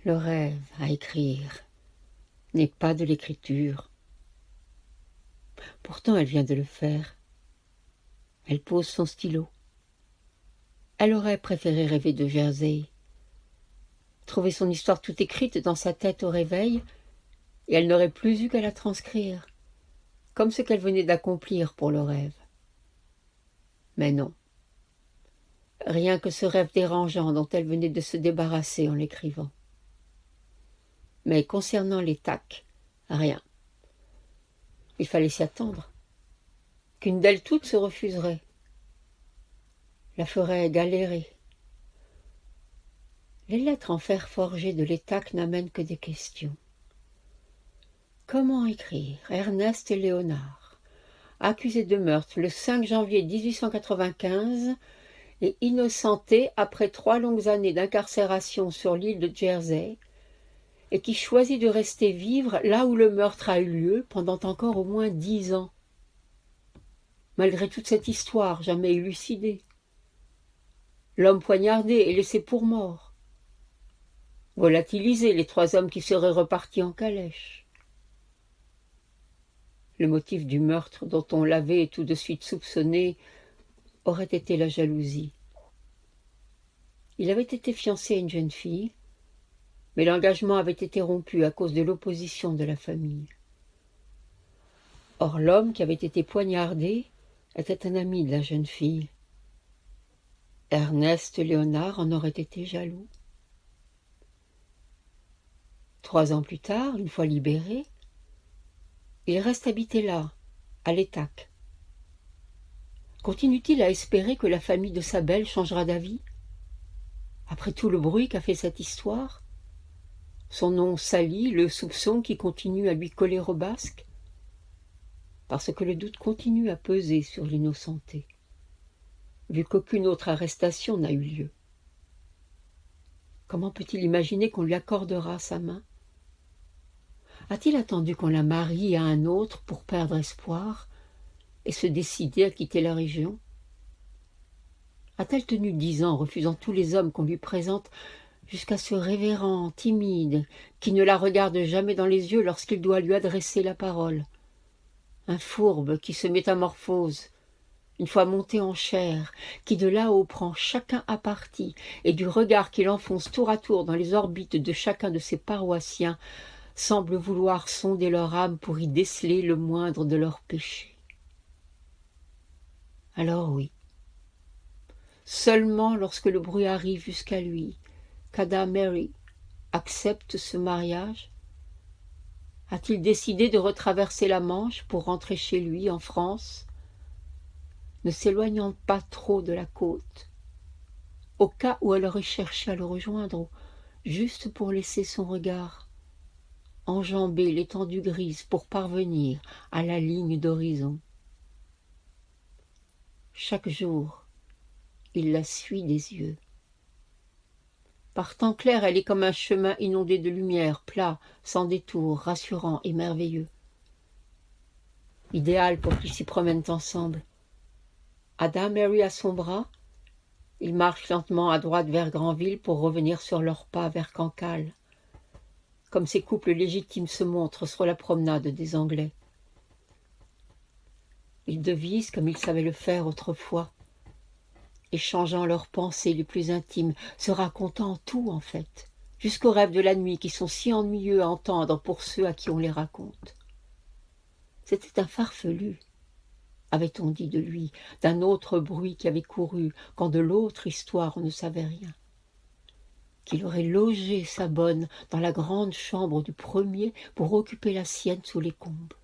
Le rêve à écrire n'est pas de l'écriture. Pourtant, elle vient de le faire. Elle pose son stylo. Elle aurait préféré rêver de Jersey, trouver son histoire toute écrite dans sa tête au réveil, et elle n'aurait plus eu qu'à la transcrire, comme ce qu'elle venait d'accomplir pour le rêve. Mais non. Rien que ce rêve dérangeant dont elle venait de se débarrasser en l'écrivant. Mais concernant les tacs, rien. Il fallait s'y attendre. Qu'une d'elles toutes se refuserait. La ferait galérer. Les lettres en fer forgé de l'Étaque n'amènent que des questions. Comment écrire Ernest Léonard, accusé de meurtre le 5 janvier 1895 et innocenté après 3 longues années d'incarcération sur l'île de Jersey, et qui choisit de rester vivre là où le meurtre a eu lieu pendant encore au moins 10 ans. Malgré toute cette histoire jamais élucidée. L'homme poignardé et laissé pour mort. Volatiliser les 3 hommes qui seraient repartis en calèche. Le motif du meurtre dont on l'avait tout de suite soupçonné aurait été la jalousie. Il avait été fiancé à une jeune fille, mais l'engagement avait été rompu à cause de l'opposition de la famille. Or l'homme qui avait été poignardé était un ami de la jeune fille. Ernest Léonard en aurait été jaloux. 3 ans plus tard, une fois libéré, il reste habité là, à l'Étaque. Continue-t-il à espérer que la famille de sa belle changera d'avis? Après tout le bruit qu'a fait cette histoire, son nom sali, le soupçon qui continue à lui coller au basque, parce que le doute continue à peser sur l'innocenté, vu qu'aucune autre arrestation n'a eu lieu. Comment peut-il imaginer qu'on lui accordera sa main? A-t-il attendu qu'on la marie à un autre pour perdre espoir et se décider à quitter la région? A-t-elle tenu 10 ans refusant tous les hommes qu'on lui présente jusqu'à ce révérend, timide, qui ne la regarde jamais dans les yeux lorsqu'il doit lui adresser la parole? Un fourbe qui se métamorphose, une fois monté en chair, qui de là-haut prend chacun à partie, et du regard qu'il enfonce tour à tour dans les orbites de chacun de ses paroissiens, semble vouloir sonder leur âme pour y déceler le moindre de leurs péchés. Alors oui, seulement lorsque le bruit arrive jusqu'à lui, qu'Ada Mary accepte ce mariage, a-t-il décidé de retraverser la Manche pour rentrer chez lui en France, ne s'éloignant pas trop de la côte, au cas où elle aurait cherché à le rejoindre, juste pour laisser son regard enjamber l'étendue grise pour parvenir à la ligne d'horizon. Chaque jour, il la suit des yeux. Par temps clair, elle est comme un chemin inondé de lumière, plat, sans détour, rassurant et merveilleux. Idéal pour qu'ils s'y promènent ensemble. Ada Mary à son bras, ils marchent lentement à droite vers Granville pour revenir sur leurs pas vers Cancale, comme ces couples légitimes se montrent sur la promenade des Anglais. Ils devisent comme ils savaient le faire autrefois, échangeant leurs pensées les plus intimes, se racontant tout en fait, jusqu'aux rêves de la nuit qui sont si ennuyeux à entendre pour ceux à qui on les raconte. C'était un farfelu, avait-on dit de lui, d'un autre bruit qui avait couru, quand de l'autre histoire on ne savait rien. Qu'il aurait logé sa bonne dans la grande chambre du premier pour occuper la sienne sous les combles.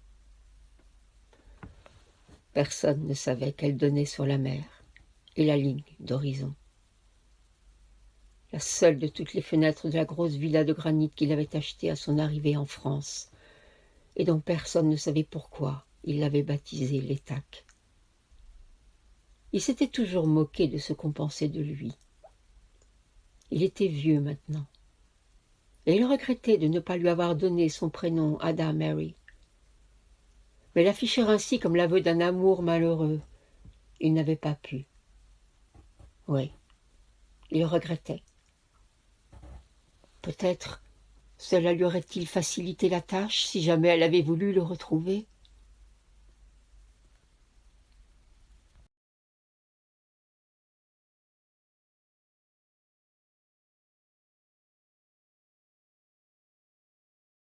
Personne ne savait qu'elle donnait sur la mer et la ligne d'horizon. La seule de toutes les fenêtres de la grosse villa de granit qu'il avait achetée à son arrivée en France, et dont personne ne savait pourquoi il l'avait baptisée l'Étaque. Il s'était toujours moqué de ce qu'on pensait de lui. Il était vieux maintenant, et il regrettait de ne pas lui avoir donné son prénom Ada Mary. Mais l'afficher ainsi comme l'aveu d'un amour malheureux, il n'avait pas pu. Oui, il regrettait. Peut-être Cela lui aurait-il facilité la tâche si jamais elle avait voulu le retrouver?